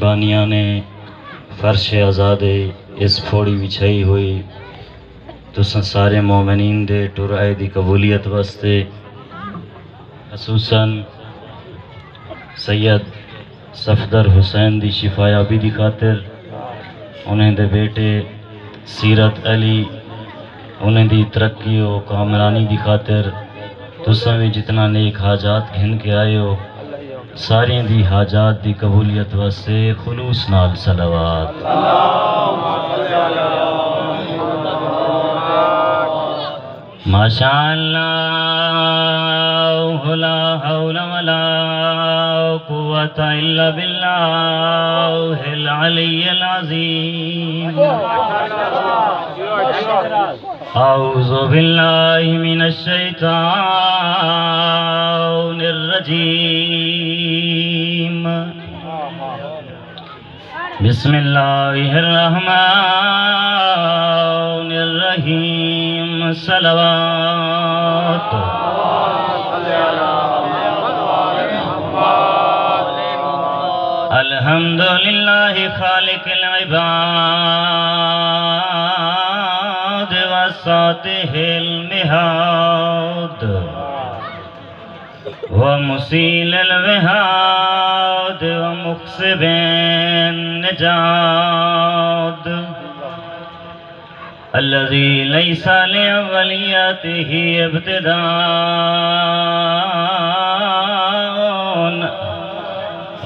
بانیاں نے فرش آزاد اس پھوڑی بچھائی ہوئی تو سارے مومنین دے ٹرائے دی قبولیت واسطے خصوصاً سید صفدر حسین دی شفایابی دی خاطر انہیں دے بیٹے سیرت علی انہیں دی ترقی و کامرانی دی خاطر تساں بھی جتنا نیک حاجات گھن کے آئے ہو سارے دی حاجات دی قبولیت واسطے خلوص نال صلوات ماشاءاللہ لا حول ولا قوة الا باللہ العلی العظیم اعوذ باللہ من الشیطان الرجیم بسم اللہ الرحمن الرحیم صلوات الحمدللہ خالق العباد وساتہ المہاد ومسیل الوہاد ومقصب النجاد الذي ليس لأولياته ابتداء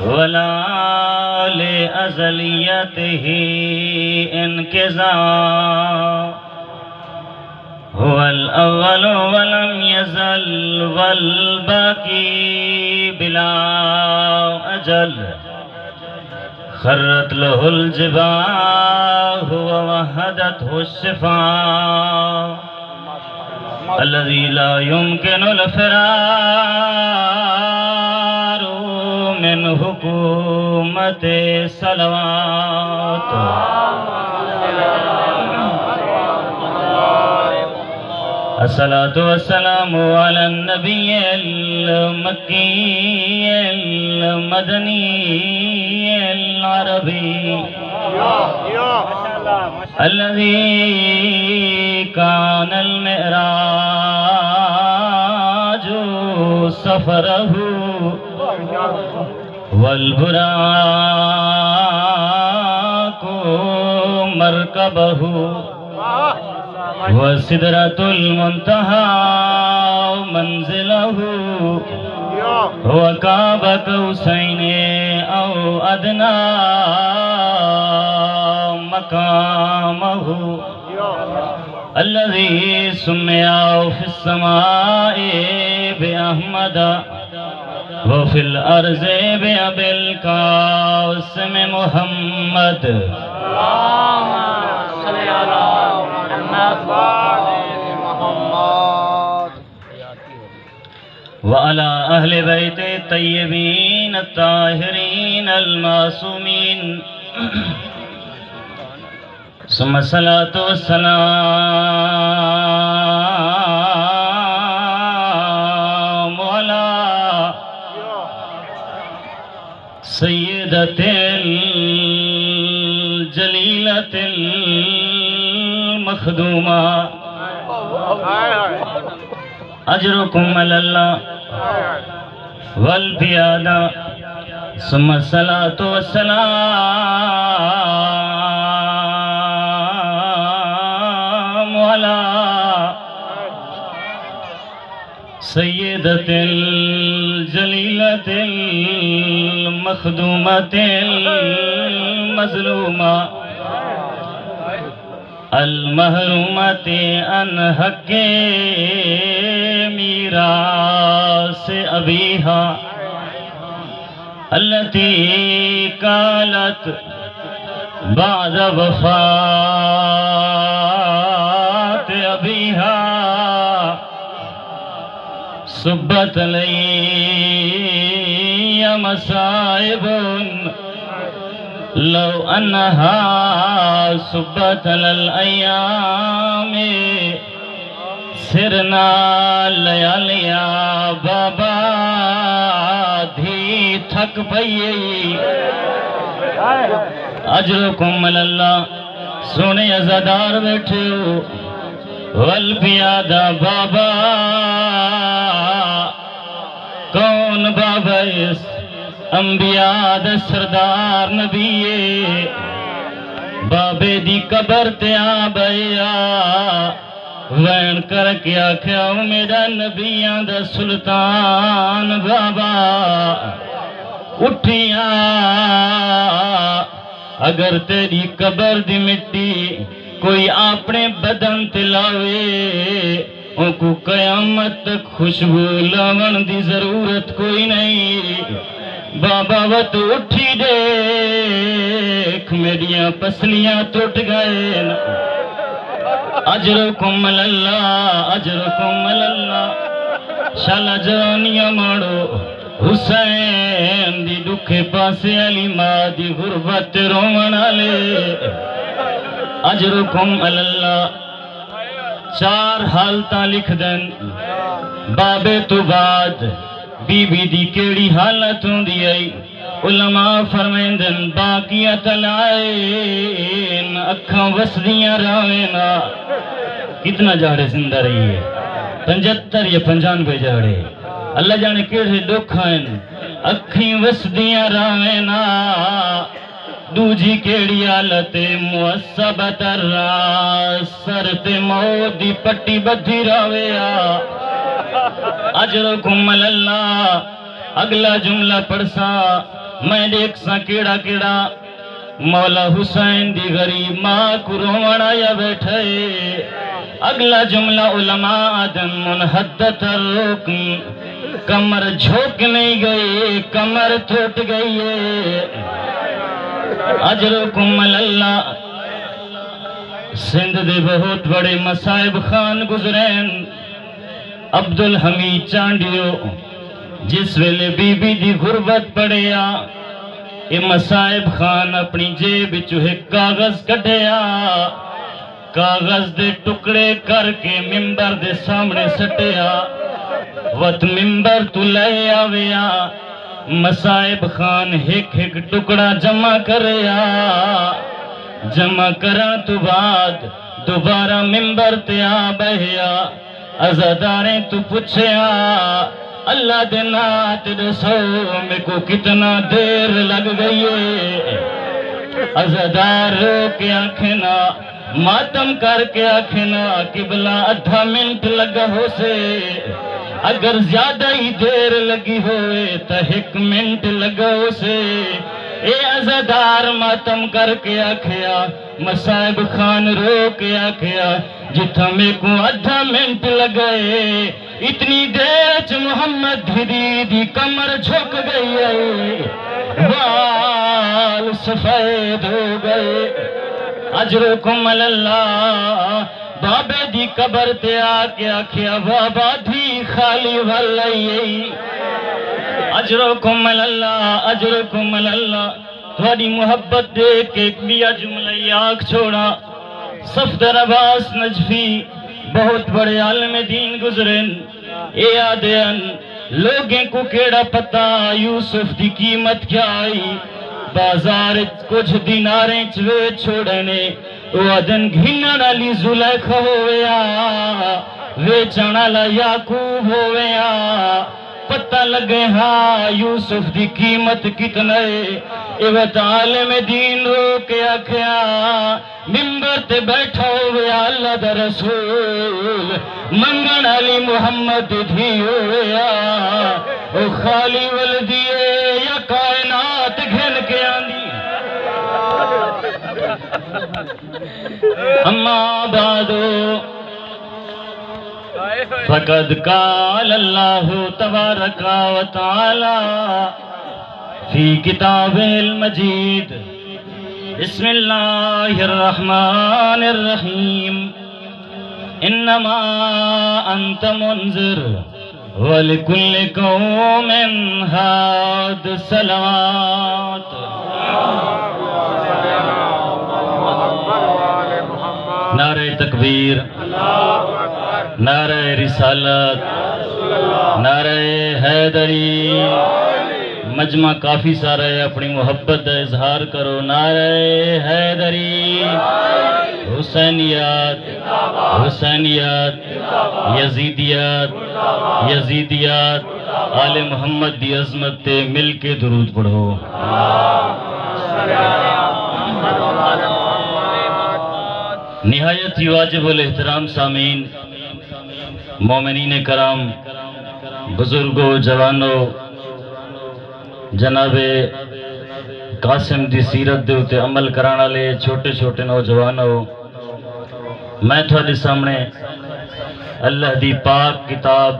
ولا لأزلياته انقضاء هو الأول ولم يزل والباقي بلا أجل خرت له الجباه ووهدته الشفاء الذي لا يمكن الفرار من حكومة صلوات الصلاة والسلام على النبي المكي المدني العربي الذي كان المعراج سفره والبراق مركبه وسدرة المنتهى منزله وقاب قوسين أو أدنى مقامه الذي سمي في السماء بأحمد وفي الأرض بأبي القاسم محمد اللهم صل على محمد وعلى أهل بيت الطيبين الطاهرين المعصومين ثم الصلاة والسلام على سيدة الجليلة المخدومة أجركم على الله والبيادة ثم الصلاة والسلام على سيدة الجليلة المخدومة المظلومة المحرومة عن حق میراث أبيها التي قالت بعد وفاة أبيها صبت لي مصائب لو أنها صبت للأيام سرنا لیا لیا بابا دھی تھک پئی اجرکم اللہ سونے عزادار بیٹھے ہو والپیادہ بابا کون بابا اس انبیاء دا سردار نبی بابے دی قبر تے آ بیا وین کر کے آکھیا میرا نبیاں دا سلطان بابا اٹھیاں اگر تیری قبر دی مٹی کوئی اپنے بدن تلاوے ان کو قیامت تک خوشبو لاون دی ضرورت کوئی نہیں بابا وہ تو اٹھی دیکھ میریاں پسلیاں ٹوٹ گئے اجرکم اللہ اجرکم اللہ شالا جوانیاں ماڑو حسین دی دکھے پاسے علی ماں دی غربت رومن آلے اجرکم اللہ چار حالتاں لکھ دن بابے تو بعد بی بی دی کیڑی حالت ہوں دی آئی علماء فرمیندن باقیہ تلائین اکھاں وسدیاں راوینا کتنا جاڑے زندہ رہی ہے 75 یا 95 جاڑے اللہ جانے کیڑے دکھائن اکھیں وسدیاں راوینا دوجی کیڑی حالت معصبت الراس سرت موت دی پٹی بدھی راویا اجرکم اللہ اگلا جملہ پڑھسا میں دیکھ سا کیڑا کیڑا مولا حسین دی غریب ماں کو رومن آیا بیٹھے اگلا جملہ علماء دن منحدت الرکن کمر جھوک نہیں گئی کمر ٹوٹ گئی اجرکم اللہ سندھ دے بہت بڑے مصائب خان گزرین عبدالحمید چانڈیو جس ویلے بی بی دی غربت پڑیا اے مصائب خان اپنی جیب چوہے کاغذ کٹیا کاغذ دے ٹکڑے کر کے ممبر دے سامنے سٹیا وقت ممبر تو لے آویا مصائب خان ایک ایک ٹکڑا جمع کریا جمع کرن تو بعد دوبارہ ممبر تے آ بہیا عزاداریں تو پوچھیا اللہ دے نات دسو میں کو کتنا دیر لگ گئی ہے عزادار رو کے آنکھنا ماتم کر کے آنکھنا قبلہ 10 منٹ لگا ہو سے اگر زیادہ ہی دیر لگی ہوئے تا 1 منٹ لگا ہو سے اے عزادار ماتم کر کے آکھیا مصائب خان رو کے آکھیا جتھا میں کو 10 منٹ لگائے اتنی دیر محمد دی کمر جھک گئی ہے وال سفید ہو گئے اجرکم اللہ بابے دی قبر تے آکے آکھیا بابا دی خالی والی اجرکم اللہ اجرکم اللہ تھوڑی محبت دیکھ کے ایک بیا جملہ آنکھ چھوڑا صفدر عباس نجفی بہت بڑے عالم دین گزرن اے آدین لوگیں کو کیڑا پتا یوسف دی قیمت کیا آئی بازار کچھ دیناریں چوے چھوڑنے وعدن گھنن علی زلیخہ ہویا ویچن علی یعقوب ہویا پتہ لگے ہاں یوسف دی قیمت کتنے ایوت عالم دین رو کے آکھیا ممبر تے بیٹھا ہویا اللہ دا رسول منگن علی محمد دھی ہویا او خالی ولدیے یا کائنات گھن کے آندی اما بعدو فقد قال اللہ تبارک و تعالی فی کتاب المجید بسم اللہ الرحمن الرحیم انما انت منذر ولکل قوم ہاد صلوات نعرہ تکبیر نعرہ رسالت، نعرہ حیدری۔ مجمع کافی سارا ہے، اپنی محبت کا اظہار کرو۔ نعرہ حیدری، حسینیت، حسینیت، یزیدیت، یزیدیت، آل محمد دی عظمت تے مل کے درود پڑھو۔ نہایت ہی واجب الاحترام سامعین، مومنین کرام، بزرگوں، جوانوں، جناب قاسم دی سیرت دے اتے عمل کرانا لے چھوٹے چھوٹے نوجوانوں، میں تھوڑے سامنے اللہ دی پاک کتاب،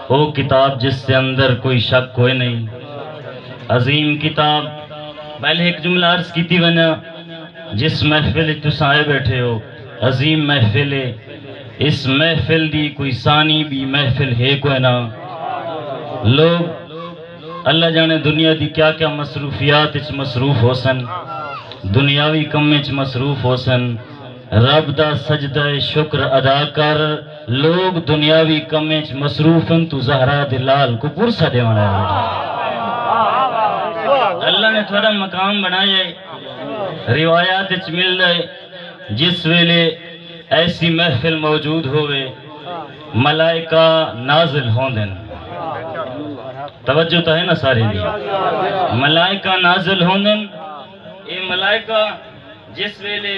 وہ کتاب جس سے اندر کوئی شک کوئی نہیں، عظیم کتاب۔ پہلے ایک جملہ عرض کی تھی ونا، جس محفل تساں آئے بیٹھے ہو عظیم محفل ہے، اس محفل دی کوئی ثانی بھی محفل ہے کوئی نہ۔ لوگ اللہ جانے دنیا دی کیا کیا مصروفیات اچ مصروف ہو سن، دنیاوی کم اچ مصروف ہو سن، رب دا سجدہ شکر ادا کر۔ لوگ دنیاوی کم اچ مصروف ہیں تو زہرا دلال کو پرسہ دے وانا ہے۔ اللہ نے تھوڑا مقام بنایا ہے، روایات اچ مل رہے، جس ویلے ایسی محفل موجود ہوئے ملائکہ نازل ہوں دن۔ توجہ تو ہے نا سارے دی، ملائکہ نازل ہوں دن۔ اے ملائکہ جس ویلے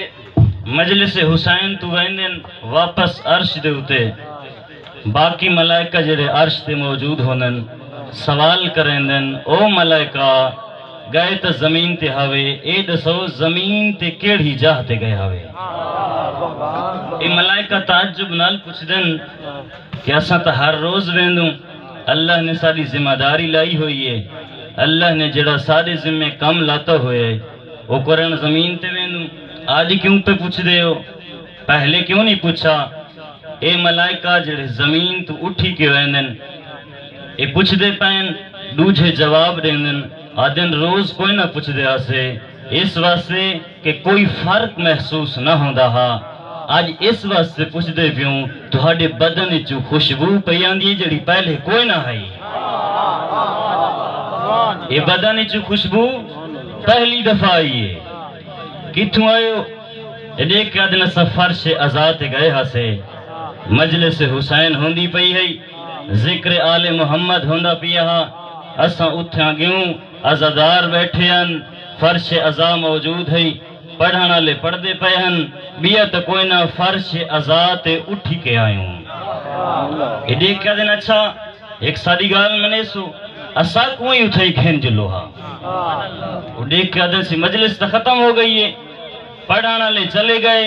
مجلس حسین تو ویندن واپس عرش دے ہوتے، باقی ملائکہ جڑے عرش دے موجود ہوندن سوال کریں دن، او ملائکہ گئے تا زمین تے ہوئے، اے دسو زمین تے کیڑی جاہ تے گئے ہوئے۔ اے ملائکہ تعجب نال پوچھ دن کہ اساں تا ہر روز ویندوں، اللہ نے ساری ذمہ داری لائی ہوئی ہے، اللہ نے جڑا سارے ذمہ کم لاتا ہوئے ہے وہ قرآن زمین تے ویندوں، آج کیوں پہ پوچھ دے ہو؟ پہلے کیوں نہیں پوچھا؟ اے ملائکہ جڑے زمین تو اٹھی کے ویندن، اے پوچھ دے پین دوجھے جواب دیندن، آدن روز کوئی نہ پوچھ دے آسے، اس واسطے کہ کوئی فرق محسوس نہ ہوندہ ہا۔ آج اس واسطے پوچھ دے پیوں تہاڈے بدن چو خوشبو پیاندی جڑی پہلے کوئی نہ ہے۔ یہ بدن چو خوشبو پہلی دفعہ آئی ہے، کتوں آئے ہو؟ دیکھ کے آدھنا سا فرش ازاد گئے ہاں سے، مجلس حسین ہوندی پئی ہے، ذکر آل محمد ہوندہ پیا ہاں، اساں اتھاں گیوں ازادار بیٹھے ہیں، فرش ازا موجود ہے، پڑھانا لے پڑھ دے پہ ہیں، بیا تا کوئی نہ فرش ازاد اٹھی کے آئے ہوں۔ یہ دیکھ کے دن اچھا ایک ساری گال منے سو اسا کوئی اتھائی کھین جلو ہاں، وہ دیکھ کے دن سی مجلس تا ختم ہو گئی ہے، پڑھانا لے چلے گئے،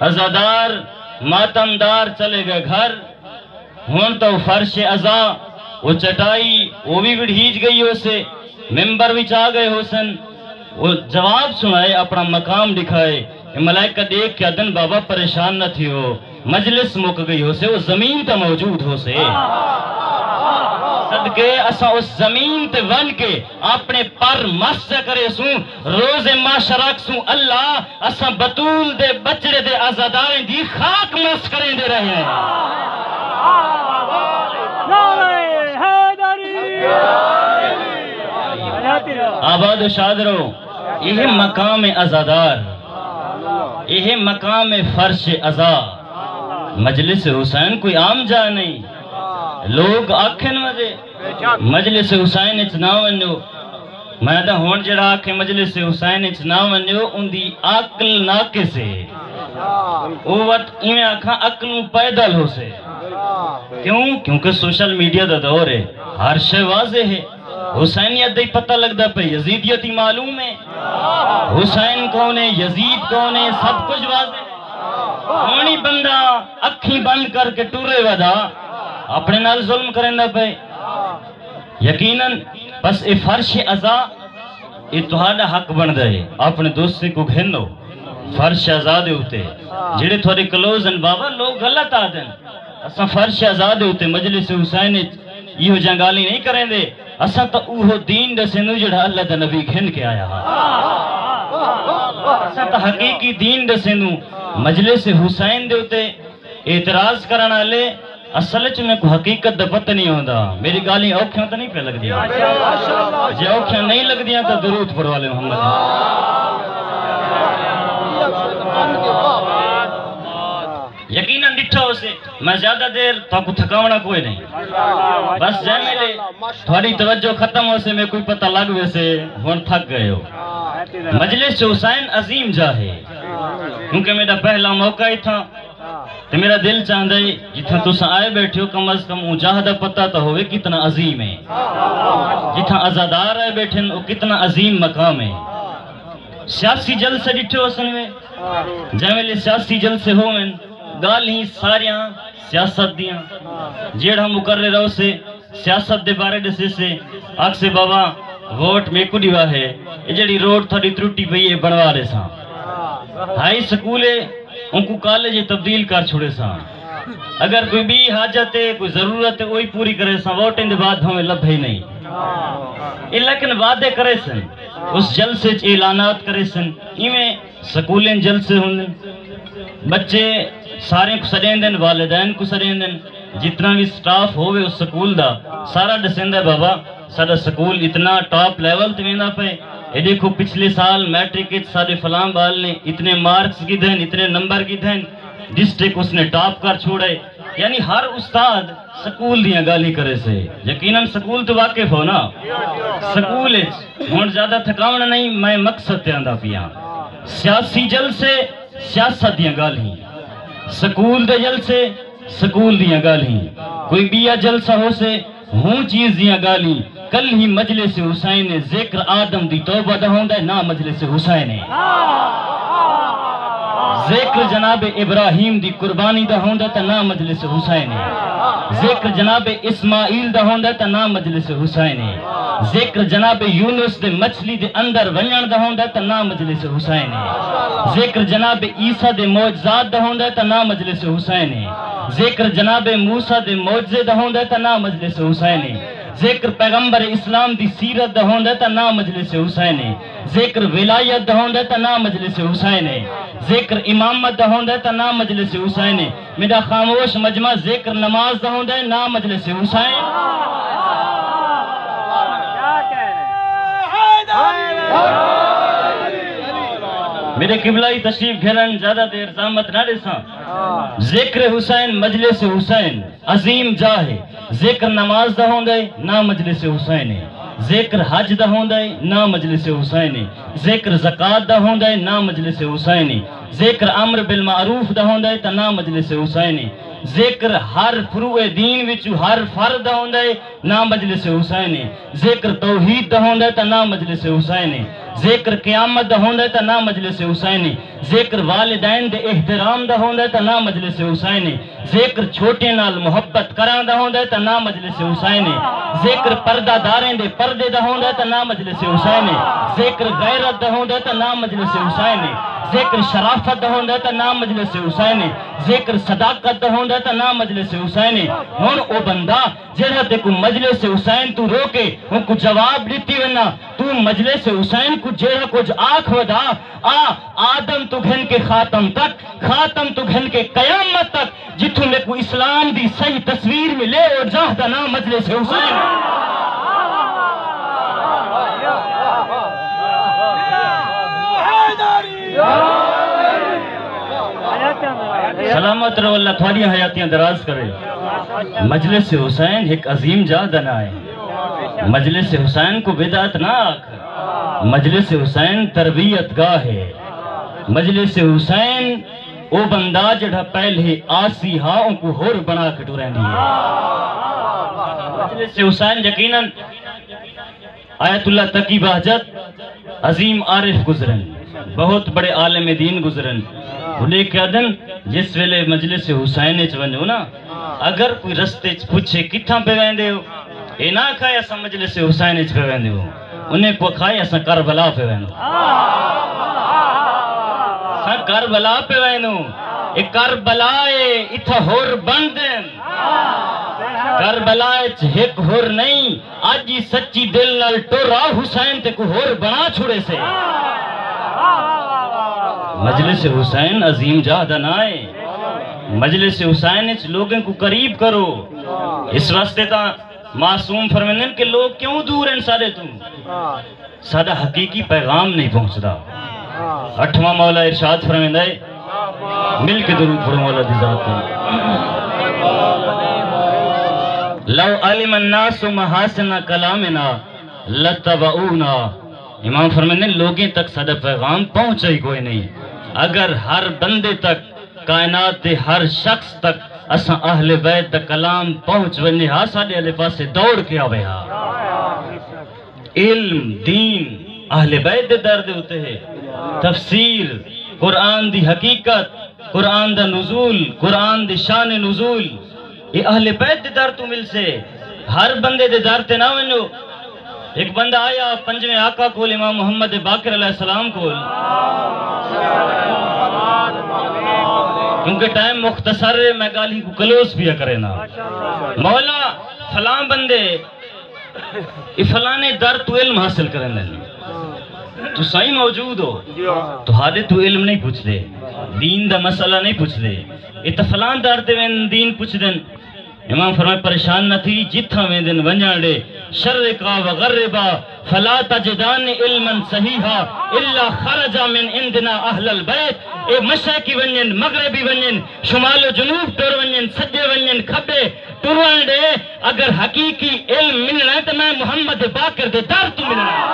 ازادار ماتمدار چلے گئے گھر، ہون تو فرش ازا وہ چٹائی وہ بھی بڑھیج گئی ہو سے، ممبر بھی چاہ گئے ہو سن، وہ جواب سنائے اپنا مقام دکھائے، ملائکہ دیکھ کے ادن بابا پریشان نہ تھی ہو، مجلس مک گئی ہو سے، وہ زمین تا موجود ہو سے، صدقے اسا اس زمین تے ون کے اپنے پر مس کرے سوں، روز معاشرک سوں اللہ اسا بطول دے بچڑے دے آزاداریں دی خاک مس کریں دے رہے ہیں۔ آباد و شاد رہو، یہ مقام ازادار، یہ مقام فرش ازا، مجلس حسین کوئی عام جا نہیں، لوگ آکھن مجھے مجلس حسین اچ نہ ونجو، میں دا ہون جڑا آکھے مجلس حسین اچ نہ ونجو ان دی عقل ناقص ہے، وہ وقت انہیں آکھاں عقلوں پیدل ہو سے، کیوں؟ کیونکہ سوشل میڈیا دا دور ہے، ہر شے واضح ہے، حسینیت دے پتہ لگ دا پہ یزیدیتی معلوم ہے، حسین کون ہے، یزید کون ہے، سب کچھ واضح ہے، ہونی بندہ اکھیں بند کر کے ٹورے ودا اپنے نال ظلم کریں دا پہ، یقیناً بس اے فرش ازا اے تہاڈا حق بن دے، اپنے دوستے کو گھنو، فرش ازا دے ہوتے، جڑے تھوڑے کلوزن بابا لوگ غلط آدن، اسا فرش ازا دے ہوتے، مجلس حسین یہ جنگالی نہیں کریں دے، اسا تا اوہو دین دے سنو جڑا اللہ دا نبی گھن کے آیا ہاں، اسا تا حقیقی دین دے سنو، مجلس حسین دے ہوتے اعتراض کرنا لے اصل چ میں کو حقیقت دا پتہ نہیں ہوندا میری گالی اوکھیاں تو نہیں پہ لگ دیا جے اوکھیاں نہیں لگ دیا تو درود پڑھو والے محمد یقیناً ڈٹھا اسے میں زیادہ دیر تو کو تھکاونا کوئی نہیں بس جائے میرے تھوڑی توجہ ختم ہو سے میں کوئی پتہ لگ ویسے ہون تھک گئے ہو مجلس حسین عظیم جا ہے کیونکہ میرا پہلا موقع ہی تھا تو میرا دل چاہتا ہے جتنا تو آئے بیٹھے ہو کم از کم مجاہدہ پتہ تو ہوئے کتنا عظیم ہے جتنا ازادار آئے بیٹھے وہ کتنا عظیم مقام ہے سیاسی جلسے ڈٹھے ہو سنوے جیملے سیاسی جلسے ہو میں گال ہی ساریاں سیاست دیاں جیڑ ہم مقرر رہو سے سیاست دے بارے دسے سے آگ سے بابا ووٹ میں کو دیوا ہے یہ جڑی روڈ تھوڑی ترٹی پئی ہے بنوا رہے ساں ہائی سکولے ان کو کالج تبدیل کر چھوڑے ساں اگر کوئی بھی حاجت ہے کوئی ضرورت ہے وہی پوری کرے ساں ووٹیں دے بعد ہمیں لب ہی نہیں لیکن وعدے کرے سن اس جلسے اعلانات کرے سن ایمیں سکولیں جلسے ہوں بچے سارے کو سڑیں دن والدین کو سڑیں دن جتنا بھی سٹاف ہوئے اس سکول دا سارا ڈسندہ بابا سارا سکول اتنا ٹاپ لیول تمہیں پہ یہ دیکھو پچھلے سال میٹرک سارے فلام بال نے اتنے مارکس کی دھن اتنے نمبر کی دھن ڈسٹرک اس نے ٹاپ کر چھوڑے یعنی ہر استاد سکول دیا گالی کرے سے یقیناً سکول تو واقف ہو نا سکول ہون زیادہ تھکاونا نہیں میں مقصد تے آندہ پیا سیاسی جلسے سیاست دیا گالی سکول دے جلسے سکول دیا گالی کوئی بیا جلسہ ہو سے ہوں چیز دیا گالی کل ہی مجلس حسین ذکر آدم دی توبہ دا ہوندہ نا مجلس حسین ذکر جناب ابراہیم دی قربانی دا ہوندہ تا نا مجلس حسین ذکر جناب اسماعیل دا ہوندہ تا نا مجلس حسین ذکر جناب یونس دے مچھلی دے اندر ونجن دا ہوندہ تا نا مجلس حسین ذکر جناب عیسیٰ دے معجزات دا ہوندہ تا نا مجلس حسین ذکر جناب موسیٰ دے معجزے دا ہوندہ تا نا مجلس حسین ذکر پیغمبر اسلام دی سیرت دا ہوندہ تا نا مجلس حسین ذکر ولایت دا ہوندہ تا نا مجلس حسین ذکر امامت دا ہوندہ تا نا مجلس حسین میرا خاموش مجمع ذکر نماز دا ہوندہ نا مجلس حسین میرے قبلہی تشریف گھرن زیادہ دیر زامت نہ رساں ذکر حسین مجلس حسین عظیم جاہ ذکر نماز دا ہوندہ نا مجلس حسین ذکر حج دا ہوندہ نا مجلس حسین ذکر زکاة دا ہوندہ نا مجلس حسین ذکر امر بالمعروف دا ہوندہ تا نا مجلس حسین ذکر ہر فروع دین وچو ہر فرد ہوندہ نا مجلس حسین ذکر توحید دا ہوندہ تا نا مجلس حسین ذکر قیامت دا ہوندہ تا نا مجلس حسین ذکر والدین دے احترام دا ہوندہ تا نا مجلس حسین ذکر چھوٹے نال محبت کران دا ہوندہ تا نا مجلس حسین ذکر پردہ داریں دے پردے دا ہوندہ تا نا مجلس حسین ذکر غیرت دا ہوندہ تا نا مجلس حسین ذکر شرافت دا ہوندہ تا نا مجلس حسین ذکر صداقت دا ہوندہ تا نا مجلس حسین ہون او بندہ جڑا تے کو مجلس حسین تو روکے ان کو جواب لیتی ورنہ تو مجلس حسین کو جڑا کچھ آنکھ ودا آدم تو گھن کے خاتم تک خاتم تو گھن کے قیامت تک جتوں میں کو اسلام دی صحیح تصویر میں لے اور جاہدہ نا مجلس حسین سلامت رو اللہ تھوڑی حیاتیاں دراز کرے مجلس حسین ایک عظیم جا دنا ہے مجلس حسین کو بدعت نہ آکھ مجلس حسین تربیت گاہ ہے مجلس حسین او بندہ جڑا پہلے آسی ہاں کو ہور بنا کٹو رہنی ہے مجلس حسین یقیناً آیت اللہ تقی بہجت عظیم عارف گزرن بہت بڑے عالم دین گزرن انہیں کہا دن جس ویلے مجلس حسین چونجو نا اگر کوئی رستے پوچھے کتھاں پہ ویندے ہو اے نہ کھائے ایسا مجلس حسین پہ ویندے ہو انہیں کو کھائے ایسا کربلا پہ ویندے ہو کربلا پہ ویندے ہو اے کربلا اتھا ہور بندن کربلا ایک ہور نہیں آج ہی سچی دل نال ٹورا حسین تے کو ہور بنا چھوڑے سے مجلس حسین عظیم جا دنائے مجلس حسین لوگوں کو قریب کرو. اس واسطے تا معصوم فرمائیں کہ لوگ کیوں دور ہیں سارے تو سادہ حقیقی پیغام نہیں پہنچتا. 8واں مولا ارشاد فرمائیں ہے مل کے درود پڑھو مولا دی ذات ہے. لو علم الناس محاسن کلامنا لتبعونا. امام فرمائیں لوگیں تک سادہ پیغام پہنچا ہی کوئی نہیں. اگر ہر بندے تک کائنات دے ہر شخص تک اساں اہل بیت دا کلام پہنچ ونجے ہاں ساڑے اہل پاسے دوڑ کے آوے ہاں. علم دین اہل بیت دے در دے ہوتے ہیں. تفسیر قرآن دی حقیقت قرآن دا نزول قرآن دی شان نزول یہ اہل بیت دے در تو مل سے. ہر بندے دے در تے نہ ونجو. ایک بندہ آیا پنجویں آقا کول امام محمد باقر علیہ السلام کول کیونکہ ٹائم مختصر ہے میں گالی کو کلوز بھی کرے نا. مولا فلاں بندے فلانے در تو علم حاصل کریں نہیں تو صحیح موجود ہو تو حالے تو علم نہیں پوچھ دے دین دا مسئلہ نہیں پوچھ دے یہ فلان در دے وین دین پوچھ دن. امام فرمائے پریشان نہ تھی جتھا میں دن ونجاڑے شرقا وغربا فلا تجدان علما صحیحا الا خرج من عندنا اہل البیت. اے مشرقی ونجن مغربی ونجن شمال و جنوب ٹور ونجن سجے ونجن کھبے ٹوران دے اگر حقیقی علم ملنا ہے تو میں محمد باقر دے در تو ملنا ہے.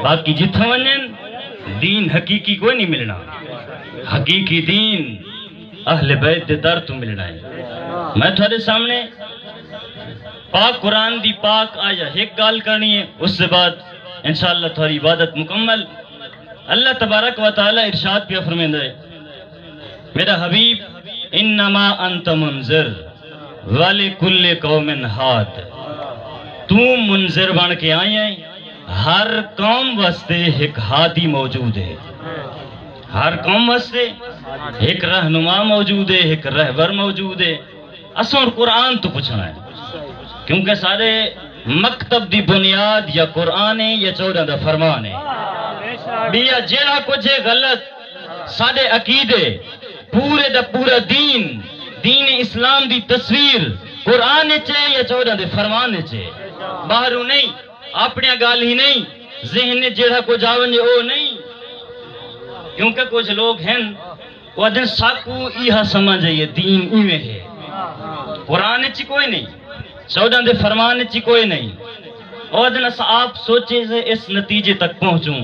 باقی جتھا ونجن دین حقیقی کوئی نہیں ملنا. حقیقی دین اہل بیت دے در تو ملنا ہے. میں تھوڑے سامنے پاک قرآن دی پاک آیا ایک گال کرنی ہے اس سے بعد انشاءاللہ تھوڑی عبادت مکمل. اللہ تبارک و تعالی ارشاد پہ فرمائے ہے میرا حبیب انما انت منذر ولکل قوم ہاد. تو منذر بن کے آئے ہیں ہر قوم واسطے ایک ہادی موجود ہے. ہر قوم واسطے ایک رہنما موجود ہے ایک رہبر موجود ہے. اصل قرآن تو پوچھنا ہے کیونکہ سارے مکتب دی بنیاد یا قرآن ہے یا 14 دا فرمان ہے. بیا جیڑا کچھ ہے غلط سارے عقیدے پورے دا پورا دین اسلام دی تصویر قرآن چے یا 14 دے فرمان چے باہروں نہیں اپنے گال ہی نہیں ذہن جیڑا کو جاون او نہیں. کیونکہ کچھ لوگ ہیں وہ دن ساکو ایہا سمجھ ہے دین ایویں ہے قرآن چی کوئی نہیں 14 دے فرمان چی کوئی نہیں. اور دن آپ سوچے سے اس نتیجے تک پہنچوں.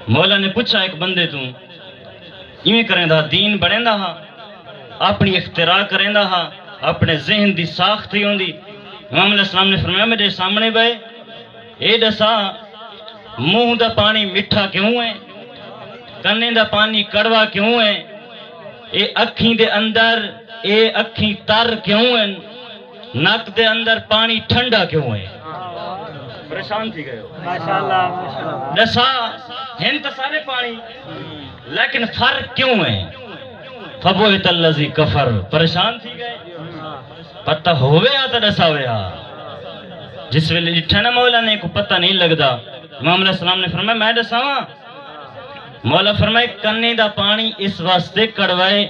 مولا نے پوچھا ایک بندے تو ایویں کریں دا دین بڑھیں دا ہاں اپنی اختراع کریں دا ہاں اپنے ذہن دی ساخت ہی ہوں دی. امام علیہ السلام نے فرمایا میرے سامنے بھائی اے دسا منہ دا پانی مٹھا کیوں ہے کنے دا پانی کڑوا کیوں ہے اے اکھیں دے اندر اے اکھیں تر کیوں ہیں نک دے اندر پانی ٹھنڈا کیوں ہے. پریشان تھی گئے ہو دسا ہیں تو سارے پانی لیکن فرق کیوں ہے. فبوہت اللذی کفر پریشان تھی گئے پتہ ہوئے آتا دسا ہوئے آ جس ویلے جٹھانا مولا نے کو پتہ نہیں لگدا. امام علیہ السلام نے فرمایا میں دساواں. مولا فرمائے کنے دا پانی اس واسطے کڑوائے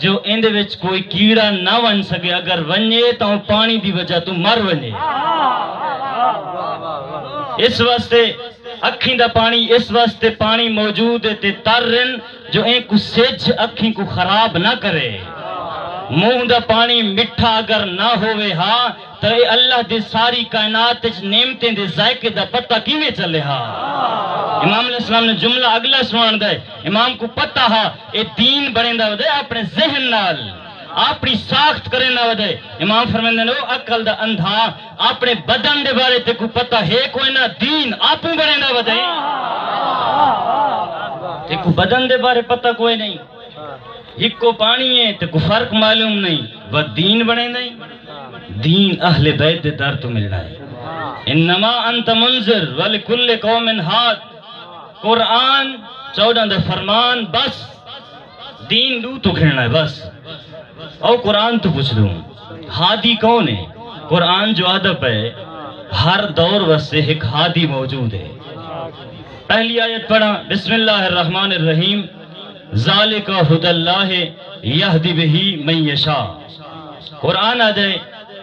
جو اندے وچ کوئی کیڑا نہ ون سکے اگر ونجے تو پانی دی وجہ تو مر ونجے. اس واسطے اکھیں دا پانی اس واسطے پانی موجود ہے تے ترن جو ان کو سج اکھیں کو خراب نہ کرے. منہ دا پانی مٹھا اگر نہ ہوئے ہاں تو اے اللہ دے ساری کائنات نعمتیں دے ذائقے دا پتہ کیویں چلے ہاں. امام علیہ السلام نے جملہ اگلا سنان دے امام کو پتہ ہاں اے دین بڑھیں دا ودے اپنے ذہن نال اپنی ساخت کریں نہ ودے. امام فرمائیں دے عقل دا اندھا اپنے بدن دے بارے تے کو پتہ ہے کوئی نہ دین آپوں بڑھیں نہ ودے تے کو بدن دے بارے پتہ کوئی نہیں ایک کو پانی ہے تے کو فرق معلوم نہیں وہ دین بڑھیں نہیں. دین اہل بیت دے در تو ملنا ہے. انما انت منذر ولکل قوم ہاد. قرآن 14 دے فرمان بس دین دو تو کھڑنا ہے بس. اور قرآن تو پوچھ لوں ہادی کون ہے. قرآن جو ادب ہے ہر دور واسطے ایک ہادی موجود ہے. پہلی آیت پڑھا بسم اللہ الرحمن الرحیم ذالک ھدی اللہ یہدی بہ من یشاء. قرآن آ جائے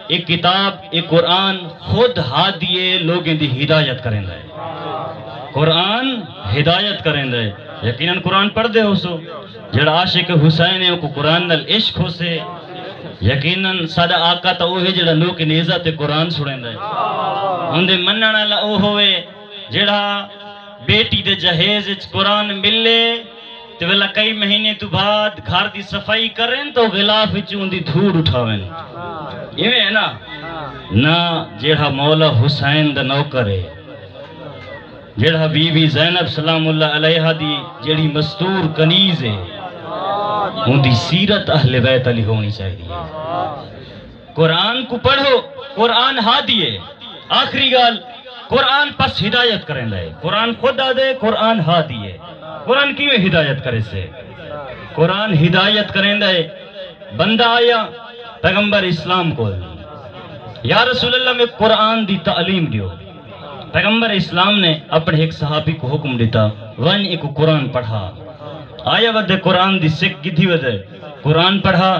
ایک کتاب ایک قرآن خود ہادیے لوگیں دی ہدایت کریں دے. قرآن ہدایت کریں دے. یقیناً قرآن پڑھ دے ہو سو جڑا عاشق حسین ہے کو قرآن نال عشق ہو سے. یقیناً سادہ آقا تا وہ ہے جڑا لوگ نیزہ تے قرآن سڑیں دے. اندے منن والا او ہوئے جڑا بیٹی دے جہیز وچ قرآن ملے تے ویلا کئی مہینے تو بعد گھر دی صفائی کریں تو غلاف وچوں دی دھوڑ اٹھاویں. یہ ہے نا جڑا مولا حسین دا نوکر ہے جڑا بی بی زینب سلام اللہ علیہ دی جڑی مستور کنیز ہے ان دی سیرت اہل بیت علی ہونی چاہیے. قرآن کو پڑھو قرآن ہادی ہے. آخری گال قرآن پس ہدایت کریں دے. قرآن خود آدھے قرآن ہادی ہے. قرآن کیوں ہدایت کرے سے؟ قرآن ہدایت کریں دے. بندہ آیا پیغمبر اسلام کو یا رسول اللہ میں قرآن دی تعلیم دیو. پیغمبر اسلام نے اپنے ایک صحابی کو حکم دیتا ون ایک قرآن پڑھا. آیا ودے قرآن دی سکھ گدھی ودے قرآن پڑھا.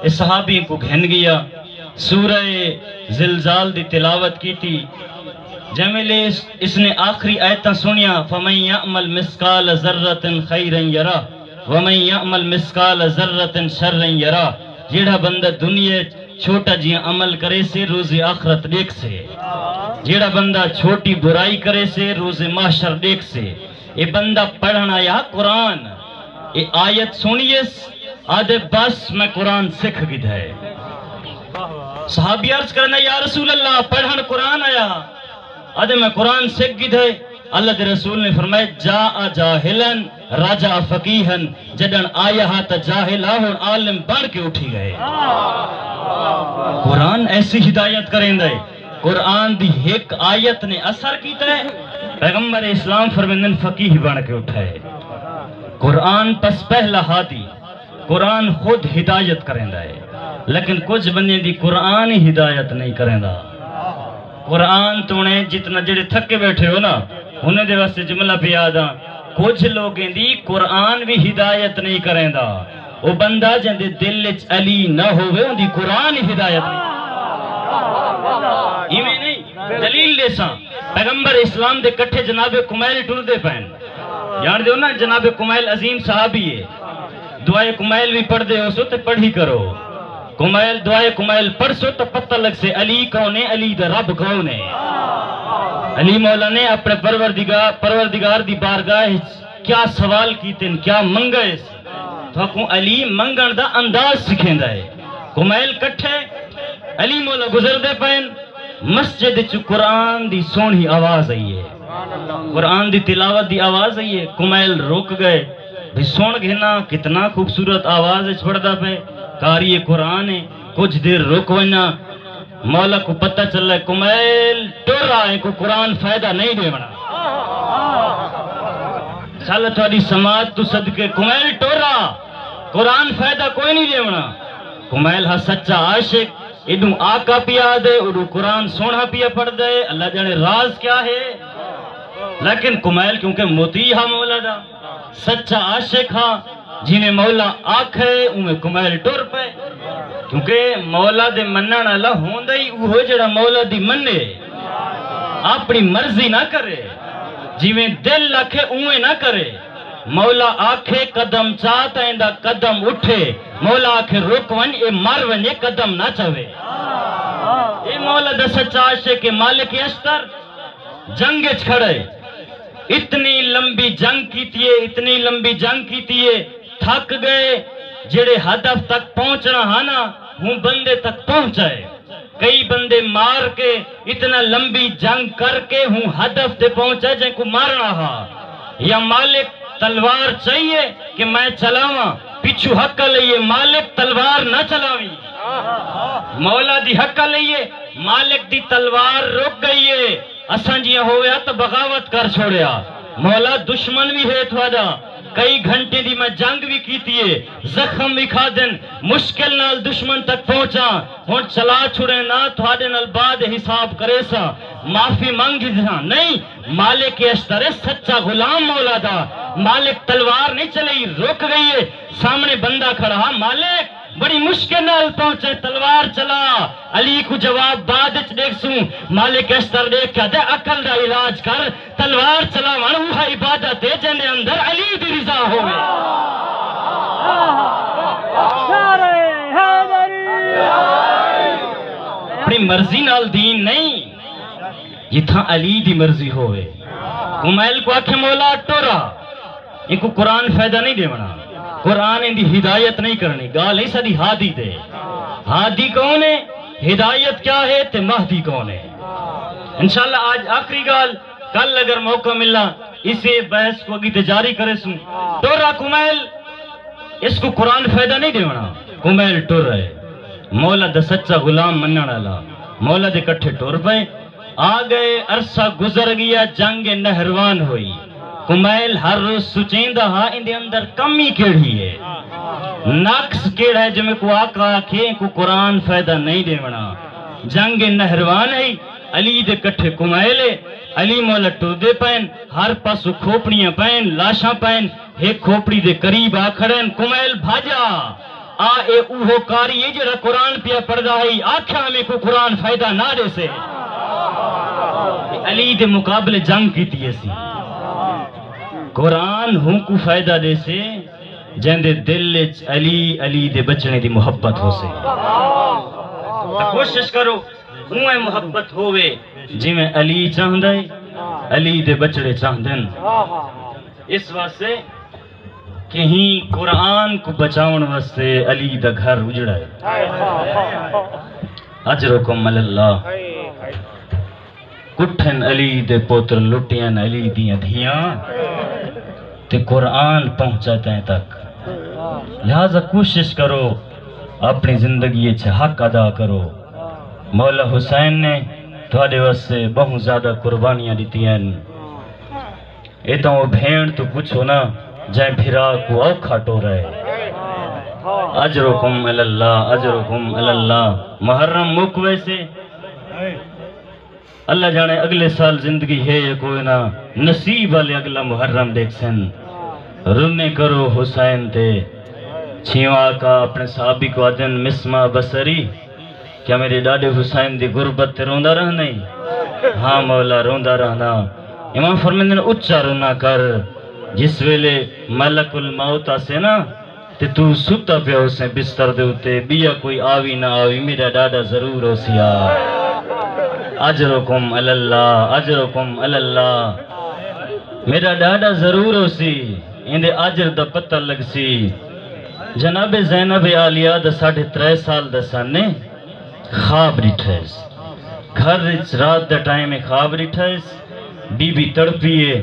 اس صحابی کو گھن گیا سورہ زلزال دی تلاوت کی تھی. جمیلے اس نے آخری آیتاں سنیا فَمَنْ يَعْمَلْ مِثْقَالَ ذَرَّةٍ خَيْرًا يَرَهُ وَمَنْ يَعْمَلْ مِثْقَالَ ذَرَّةٍ شَرًّا يَرَهُ. جیڑا بندہ دنیا چھوٹا جیاں عمل کرے سے روز آخرت دیکھ سے. جیڑا بندہ چھوٹی برائی کرے سے روز محشر دیکھ سے. یہ بندہ پڑھنا یا قرآن یہ آیت سنیے آدھے بس میں قرآن سکھ گدھ ہے. صحابی عرض کرنا یا رسول اللہ پڑھن قرآن آیا آدھے میں قرآن سکھ گدھ ہے. اللہ دے رسول نے فرمایا جاء جاہلن رجع فقیہن. جدن آیا تا جاہل آہن عالم بڑھ کے اٹھی گئے. قرآن ایسی ہدایت کریں دے. قرآن دی ایک آیت نے اثر کیتا ہے پیغمبر اسلام فرمندن فقیہ بن کے اٹھائے. قرآن پس پہلا ہادی قرآن خود ہدایت کریں دے. لیکن کچھ بندے دی قرآن ہی ہدایت نہیں کریں دا. قرآن تو انہیں جتنا جڑے تھکے بیٹھے ہو نا انہیں دے واسطے جملہ پہ یادا کچھ لوگیں دی قرآن بھی ہدایت نہیں کریں دا. وہ بندہ جن دے دل وچ علی نہ ہوئے ان دی قرآن ہی ہدایت نہیں. ایویں نہیں دلیل لے ساں پیغمبر اسلام دے کٹھے جناب کمیل ٹر دے پہن جان دے ہو نا جناب کمیل عظیم صحابی ہے. دعائے کمیل بھی پڑھ دے ہو سو تے پڑھی کرو. کمیل دعائے کمیل پڑھ سو تو پتہ لگ سے علی کون ہے علی دا رب کون ہے. علی مولا نے اپنے پروردگار دی بارگاہ کیا سوال کیتے کیا منگے تو کو علی منگن دا انداز سکھیں دا ہے. کمیل کٹھے علی مولا گزر دے پہن مسجد چو قرآن دی سونی آواز آئی ہے. قرآن دی تلاوت دی آواز آئی ہے. کمیل روک گئے بھی سون گھنا کتنا خوبصورت آواز چھوڑ دا پہ کاری قرآن ہے. کچھ دیر رک ونا مولا کو پتہ چل رہا ہے کمیل ٹر رہا ہے کو قرآن فائدہ نہیں دے بنا. سال تھوڑی سماعت تو صدقے کمیل ٹر رہا قرآن فائدہ کوئی نہیں دے بنا. کمیل ہاں سچا عاشق ادھوں آقا پیا دے ادھوں قرآن سونا پیا پڑھ دے. اللہ جانے راز کیا ہے. لیکن کمیل کیونکہ موتی ہاں مولا دا سچا عاشق ہاں جنہیں مولا آکھے انہیں کمیل ٹور پہ کیونکہ مولا دے منن اللہ ہوندہ ہی وہ جڑا مولا دی مننے اپنی مرضی نہ کرے جویں دل رکھے انہیں نہ کرے. مولا آکھے قدم چاہتا ہے دا قدم اٹھے. مولا آکھے رک ون اے مر ون یہ قدم نہ چاہے. اے مولا دا سچا عاشق کے مالک اشتر جنگ کھڑے اتنی لمبی جنگ کیتی ہے تھک گئے جڑے ہدف تک پہنچنا ہانا ہوں بندے تک پہنچائے. کئی بندے مار کے اتنا لمبی جنگ کر کے ہوں ہدف تے پہنچائے جن کو مارنا ہا. یا مالک تلوار چاہیے کہ میں چلاواں پچھو حق لئیے مالک تلوار نہ چلاوی. مولا دی حق لئیے مالک دی تلوار رک گئی ہے. اساں جیاں ہویا تو بغاوت کر چھوڑیا. مولا دشمن بھی ہے تھوڑا کئی گھنٹے دی میں جنگ بھی کیتیے زخم دکھا دن مشکل نال دشمن تک پہنچا ہون چلا چھڑے نہ تھوڑے نال بعد حساب کرے سا معافی مانگی دینا نہیں مالک اشتر سچا غلام مولا دا مالک تلوار نہیں چلی رک گئی ہے سامنے بندہ کھڑا مالک بڑی مشکل نال پہنچے تلوار چلا علی کو جواب بعد دیکھ سوں مالک اشتر دیکھ کہا دے عقل دا علاج کر تلوار چلا وہاں عبادت ہے جن اندر علی دی رضا ہوئے اپنی مرضی نال دین نہیں یہ تھا علی دی مرضی ہوئے کمیل کو آکھے مولا ٹورا یہ کو قرآن فائدہ نہیں دے منا قرآن ان دی ہدایت نہیں کرنی گال ایسا دی ہادی دے ہادی کون ہے ہدایت کیا ہے تے مہدی کون ہے انشاءاللہ آج آخری گال کل اگر موقع ملا اسے بحث کو اگی جاری کرے سوں ٹورا کمیل اس کو قرآن فائدہ نہیں دے منا کمیل ٹور رہے مولا دا سچا غلام منن والا مولا دے کٹھے ٹور پے آ گئے عرصہ گزر گیا جنگ نہروان ہوئی کمیل ہر روز سچیندہ ہاں ان دے اندر کمی کیڑی ہے نقص کیڑا ہے جو میں کو آقا آکھے کو قرآن فائدہ نہیں دے منا جنگ نہروان ہے علی دے کٹھے کمیلے علی مولا ٹور دے پین ہر پاسو کھوپڑیاں پین لاشاں پین ایک کھوپڑی دے قریب آکھڑن کمیل بھاجا اے اوہو کاری ہے جڑا قرآن پیا پڑھدا ہے آکھا ہمیں کو قرآن فائدہ نہ دے سے علی دے مقابلے جنگ کی تھی ایسی قرآن ہوں کو فائدہ دے سے جن دے دل علی دے بچنے دی محبت ہو سے کوشش کرو ہوں محبت ہوئے جی میں علی چاہندہ علی دے بچڑے چاہندن اس واسطے کہیں قرآن کو بچاؤن واسطے علی دا گھر اجڑا ہے اجرکم اللہ کٹھن علی دے پوتر لٹین علی دیاں دھیاں تے قرآن پہنچاتے ہیں تک لہذا کوشش کرو اپنی زندگی اچھے حق ادا کرو مولا حسین نے تھوڑے واسطے بہت زیادہ قربانیاں دیتی ہیں ایتا وہ بھین تو پوچھو نا جائیں بھیرا کو اوکھا ٹو رہے اجرکم اللہ اجرکم اللہ محرم مکوے سے اللہ جانے اگلے سال زندگی ہے یا کوئی نہ نصیب والے اگلا محرم دیکھ سن رنے کرو حسین تے چھیواں کا اپنے صحابی کو آدن مسمہ بسری کیا میرے ڈاڈے حسین دی غربت تے روندہ رہنا ہی ہاں مولا روندہ رہنا امام فرمیندن اچھا رونا کر جس ویلے ملک الموت آسے نا تے تو ستا پہ اسے بستر دے ہوتے بیا کوئی آوی نہ آوی میرا ڈاڈا ضرور ہو سیا اجرکم اللہ اجرکم اللہ میرا ڈاڈا ضرور ہو سی اندے اجر دا پتہ لگ سی جناب زینب عالیہ دا 3.5 سال دا سانے خواب ریٹھائیس گھر رات دا ٹائم میں خواب ریٹھائیس بی بی تڑپیے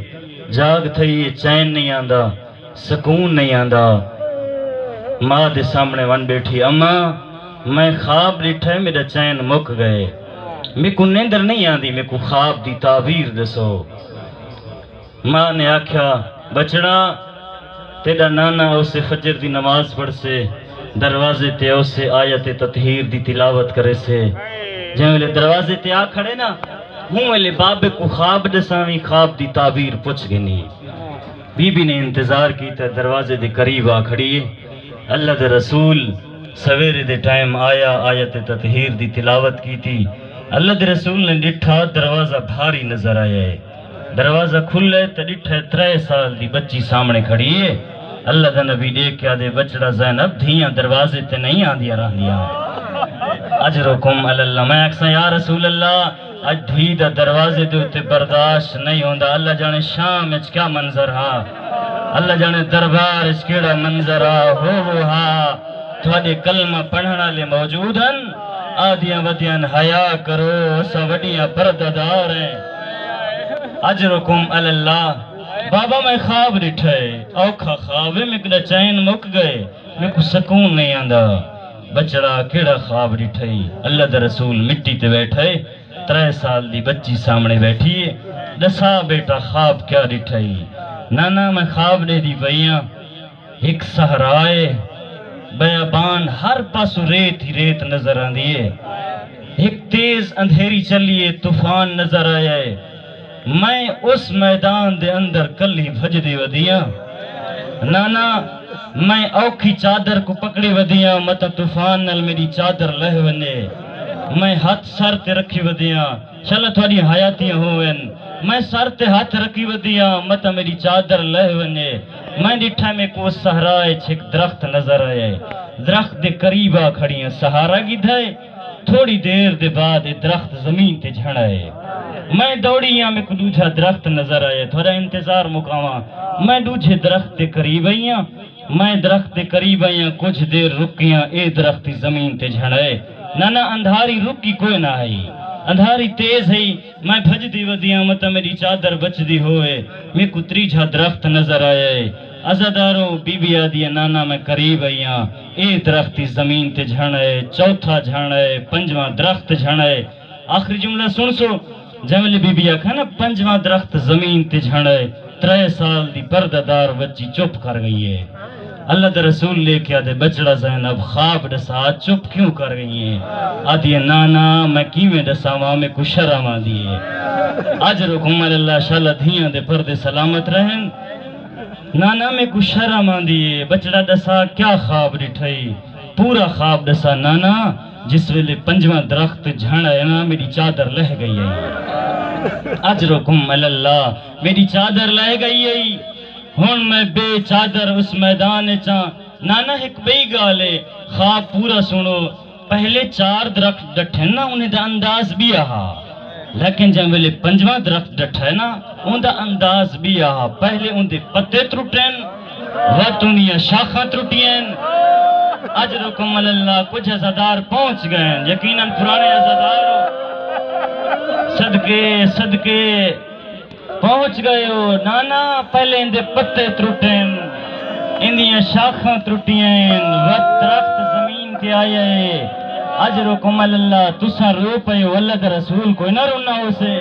جاگ تھئیے چین نہیں آندہ سکون نہیں آندہ ماں دے سامنے ون بیٹھی اماں میں خواب ریٹھائے میرا چین مک گئے میں کو نیندر نہیں آندی میں کو خواب دی تعبیر دسو ماں نے آکھیا بچڑا تیرا نانا اسے فجر دی نماز پڑھ سے دروازے تے اسے آیت تطہیر دی تلاوت کرے سے جہاں ملے دروازے تے آ کھڑے نا ہوں ملے بابے کو خواب دساویں خواب دی تعبیر پوچھ گنی بی بی نے انتظار کی تا دروازے دے قریب آ کھڑی اللہ دے رسول سویرے دے ٹائم آیا آیت تطہیر دی تلاوت کی تھی اللہ دے رسول نے ڈٹھا دروازہ بھاری نظر آیا ہے دروازہ کھلے تو ڈٹھے 3 سال دی بچی سامنے کھڑی ہے اللہ دا نبی دیکھ کیا دے بچڑا زینب دھیاں دروازے تے نہیں آندیا رہ دیا اجرکم اللہ میں اکسا یا رسول اللہ اج دھی دا دروازے دے تے برداشت نہیں ہوندا اللہ جانے شام اچ کیا منظر ہاں اللہ جانے دربار اچ کیڑا منظر ہو ہاں تھوڑے کلمہ پڑھنا لے موجود ہیں آدیاں ودیاں حیا کرو اسا وڈیاں پرددار ہیں اجرکم اللہ بابا میں خواب رٹھے اوکھا خواب میں کڑا چین مک گئے میں کو سکون نہیں آندہ بچڑا کیڑا خواب رٹھے اللہ دا رسول مٹی تے بیٹھے 3 سال دی بچی سامنے بیٹھی دسا بیٹا خواب کیا رٹھے نانا میں خواب دے دی بھئیاں ایک صحرائے بیابان ہر پاسو ریت ہی ریت نظر آندیے، ایک تیز اندھیری چلیے طوفان نظر آئے، میں اس میدان دے اندر کلی بھج دی ودیاں، نانا میں اوکھی چادر کو پکڑی ودیاں، متا طوفان نل میری چادر لہ ونے، میں ہاتھ سر تے رکھی ودیاں، چل تھوڑی حیاتیاں ہوئن، میں سر تے ہاتھ رکھی ودیاں، متا میری چادر لہ ونے، میں ڈٹھا میں کو صحرائے چھک درخت نظر آئے، درخت دے قریبا کھڑیاں، سہارا کی دھائے، تھوڑی دیر دے بعد درخت زمین تے جھڑائے، میں دوڑیاں میں کو دوجھا درخت نظر آئے، تھوڑا انتظار مقامہ، میں دوجھے درخت دے قریب آئیاں، میں درخت دے قریب آئیاں، کچھ دیر رکیاں، اے درخت زمین تے جھڑائے، نانا اندھاری رکی کوئی نہ آئی، اندھاری تیز ہے، میں بھج دی ودیاں، متا میری چادر بچ دی ہوئے، میں کو تریجھا درخت نظر آئے، عزاداروں بی بی آدیا نانا میں قریب آئیاں، اے درختی زمین تے جھڑائے، چوتھا جھڑائے، پنجواں درخت جھڑائے، آخری جملہ سن سو، جملی بی بی آکھا نا پنجواں درخت زمین تے جھڑائے، 3 سال دی پردہ دار بچی چپ کر گئی ہے، اللہ دے رسول لے کے آدھے بچڑا زینب خواب ڈسا چپ کیوں کر گئی ہیں، آدھی نانا میں کیویں ڈسا ماں میں کو شرم آدھی ہے، اجرکم اللہ شالہ دھیاں دے پردے سلامت رہن، نانا میں کو شرم آدھی ہے، بچڑا ڈسا کیا خواب ڈٹھائی، پورا خواب ڈسا نانا جس ویلے پنجواں درخت جھڑا ہے نا میری چادر لہ گئی ہے، اجرکم اللہ میری چادر لہ گئی ہے، ہون میں بے چادر اس میدان چاں، نانا ایک بئی گالے خواب پورا سنو، پہلے 4 درخت ڈٹھے نا انہیں دا انداز بھی آہا، لیکن جب ویلے پنجواں درخت ڈٹھے نا ان دا انداز بھی آہا، پہلے ان دے پتے ترٹین وطنیاں شاخاں ترٹین، اجرکم اللہ کچھ عزادار پہنچ گئے، یقیناً پرانے عزادار صدقے پہنچ گئے ہو، نانا پہلے اندے پتے ترٹین، اندیاں شاخاں ترٹین، درخت زمین کے آئے، اجرکم اللہ تساں رو پے ہو، اللہ دا رسول کوئی نہ رونا ہو سے،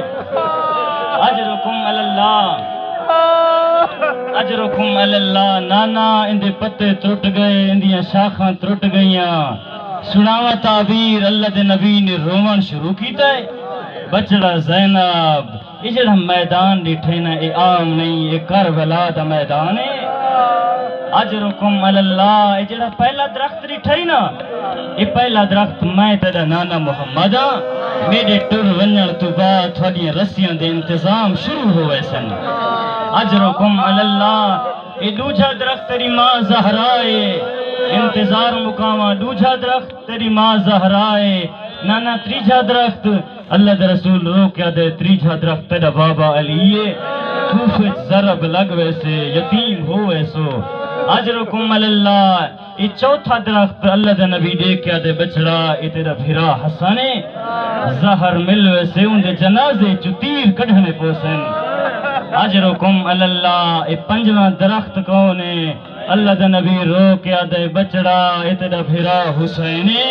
اجرکم اللہ اجرکم اللہ، نانا اندے پتے ترٹ گئے، اندیاں شاخاں ترٹ گئیاں، سناوا تعبیر اللہ دے نبی نے رومن شروع کیتا ہے، بچڑا زینب یہ جڑا میدان ڈٹھے نا اے عام نہیں، اے کربلا دا میدان ہے، اجرکم اللہ، یہ جڑا پہلا درخت ڈٹھے نا یہ پہلا درخت میں تیرا نانا محمد ہاں، میرے ٹر ونجن تو بعد تھوڑی رسیاں دے انتظام شروع ہوئے سن، اجرکم اللہ، یہ دوجھا درخت تیری ماں زہرائے، انتظار مقامہ دوجھا درخت تیری ماں زہرائے، نانا تریجھا درخت اللہ دے رسول رو کیا دے، تریجھا درخت تیرا بابا علیہ، توفت ضرب لگ ویسے یتیم ہو ویسو، اجرکم اللہ، یہ چوتھا درخت اللہ دے نبی دے کیا دے بچڑا، یہ تیرا بھیرا حسانے، زہر مل ویسے ان دے جنازے چتیر کڑھنے پوسن، اجرکم اللہ، یہ پنجواں درخت کونے، اللہ دے نبی رو کیا دے بچڑا، یہ تیرا بھیرا حسینے،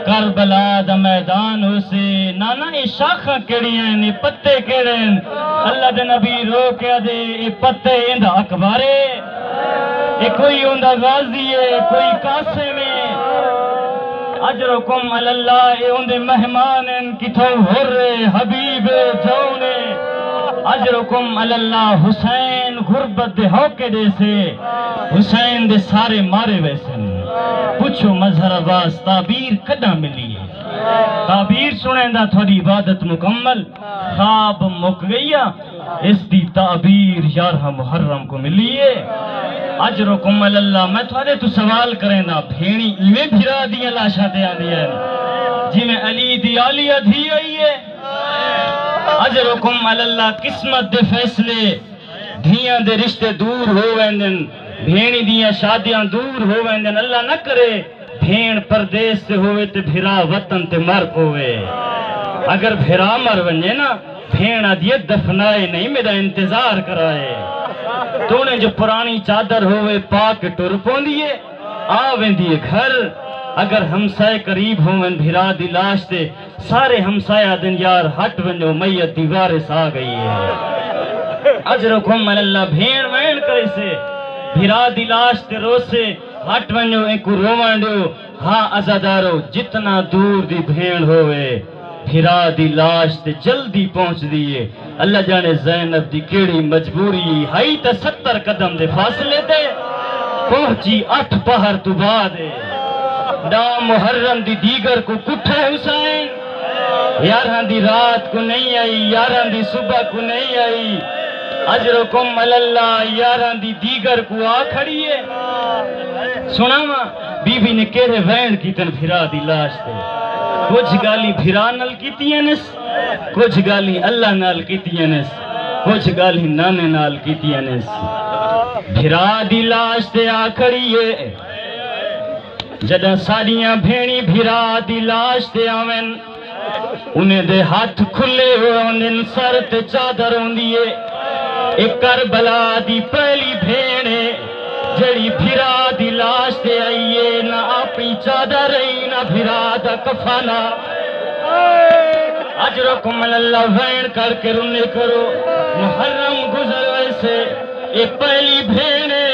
کربلا دا میدان ہو سے، نانا یہ شاخاں کیڑی ہیں، یہ پتے کیڑے ہیں، اللہ دے نبی رو کیا دے، یہ پتے اندہ اکبارے، یہ کوئی اندہ غازی ہے، کوئی قاسم ہے، اجرکم اللہ، یہ اندے مہمان ہیں، کتھو ہرے حبیب جونے، اجرکم اللہ، حسین غربت دے ہوکے دے سے، حسین دے سارے مارے ویسن، پوچھو مظہر عباس تعبیر کدہ ملی ہے، تعبیر سنیں دا تھوڑی عبادت مکمل، خواب مک گئیا، اس دی تعبیر 11 محرم کو ملی ہے، اجرکم اللہ، میں تھوڑے تو سوال کریں دا، بھینی ایویں بھیرا دیا لاشا دیا دیا جی میں علی دی آلیہ دھی آئی ہے، اجرکم اللہ، قسمت دے فیصلے دھیاں دے رشتے دور ہو ویندن، بھینی دیاں شادیاں دور ہو ویندن، اللہ نہ کرے بھین پردیس سے ہوئے تے بھیرا وطن تے مر ہوئے، اگر بھیرا مر ونجے نا بھینا دیئے دفنائے نہیں میرا انتظار کرائے، تو نے جو پرانی چادر ہوئے پاک ٹر پون دیئے آویں دیئے گھر، اگر ہمسائے قریب ہوئن بھیرا دی لاش تے سارے ہمسایہ دن یار ہٹ ونجو میت دیوارے سا گئی ہے، اجرکم اللہ، بھین وین کرے سے بھرا دی لاش تے روسے ہٹ ونجو ایکو روان دیو ہاں عزادارو جتنا دور دی بھین ہوئے بھرا دی لاش تے جلدی پہنچ دیئے اللہ جانے زینب دی کیڑی مجبوری ہائی تا 70 قدم دے فاصلے تے پہنچی 8 پہر تو بعد نا محرم دی دیگر کو کٹھے حسین یارہاں دی رات کو نہیں آئی یارہاں دی صبح کو نہیں آئی اجرکم اللہ یارہاں دی دیگر کو آ کھڑی ہے سنا ماں بی بی نے کیڑے وین کی تن بھرا دی لاش تے کچھ گالی بھرا نال کیتی ہیں نس کچھ گالی اللہ نال کیتی ہیں نس کچھ گالی نانے نال کیتی ہیں نس بھرا دی لاش تے آ کھڑی ہے جدہ ساڑیاں بھینی بھرا دی لاش تے آوین انہیں دے ہاتھ کھلے ہوئے انہیں سر تے چادر ہوندیے ایک کربلا دی پہلی بھینے جڑی بھرا دی لاش تے آئیے نہ اپنی چادر رہی نہ بھرا دا کفانا اجرکم اللہ وین کر کے رنے کرو محرم گزر ویسے ایک پہلی بھینے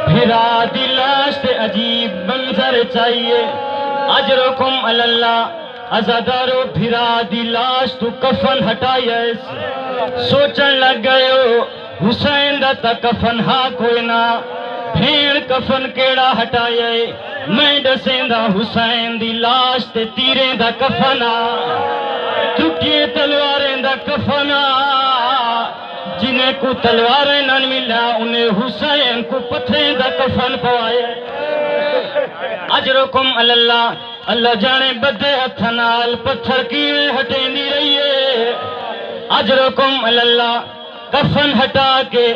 بھرا دی لاش تے عجیب منظر چاہیے اجرکم اللہ عزادارو بھرا دی لاش تو کفن ہٹائیے سوچن لگ گئے ہو حسین دا تا کفن ہاں کوئی نہ بھیڑ کفن کیڑا ہٹائیے میں دسیں دا حسین دی لاش تے تیریں دا کفنا ٹوٹیے تلواریں دا کفنا جنہیں کو تلواریں نہ ملا انہیں حسین کو پتھریں دا کفن پوائے اجرکم اللہ اللہ جانے بدے ہتھنال پتھر کیویں ہٹیں دی رہیے اجرکم اللہ کفن ہٹا کے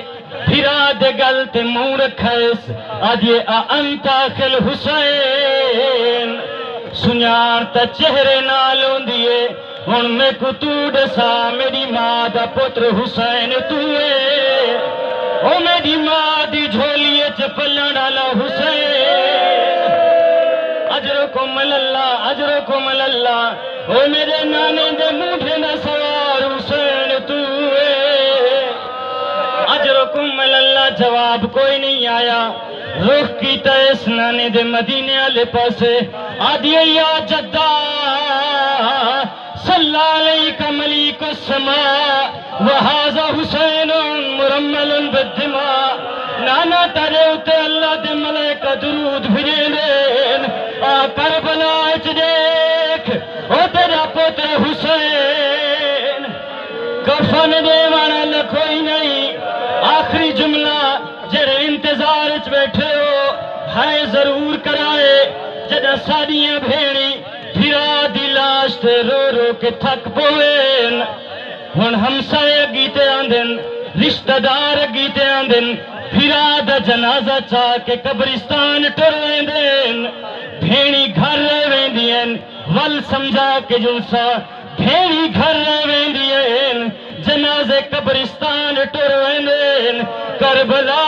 بھرا دے گل تے منہ رکھائیس آدھے انتا خل حسین سنیار تا چہرے نالوں دیئے ہن میں کو تو ڈسا میری ماں دا پتر حسین توئے او میری ماں دی جھولیے چپلہ ڈالا حسین اجرکم اجرکم اللہ او میرے نانے دے موٹھے نہ سوار حسین توئے اجرکم اللہ جواب کوئی نہیں آیا رخ کی تیس نانے دے مدینے والے پاسے آدھیے یا جدہ صلی علیکہ ملیک السماء وہذا حسین مرمل بالدماء نانا تارے اتے اللہ دے ملائکہ درود بھیجے دین آ کربلا اچ دیکھ او تیرا پتر حسین کفن دے وانا لکھوئی نہیں آخری جملہ جڑے انتظار اچ بیٹھے ہو ہائے ضرور کرائے جدہ ساڑیاں بھیڑی بھرا دی لاش تے رو رو کے تھک پوین ہن ہمسائے گیتے آندن رشتہ دار گیتے آندن بھرا دا جنازہ چاہ کے قبرستان ٹر ویندین بھیڑی گھر رہ ویندین ول سمجھا کے جلسہ بھیڑی گھر رہ ویندین جنازے قبرستان ٹر ویندین کربلا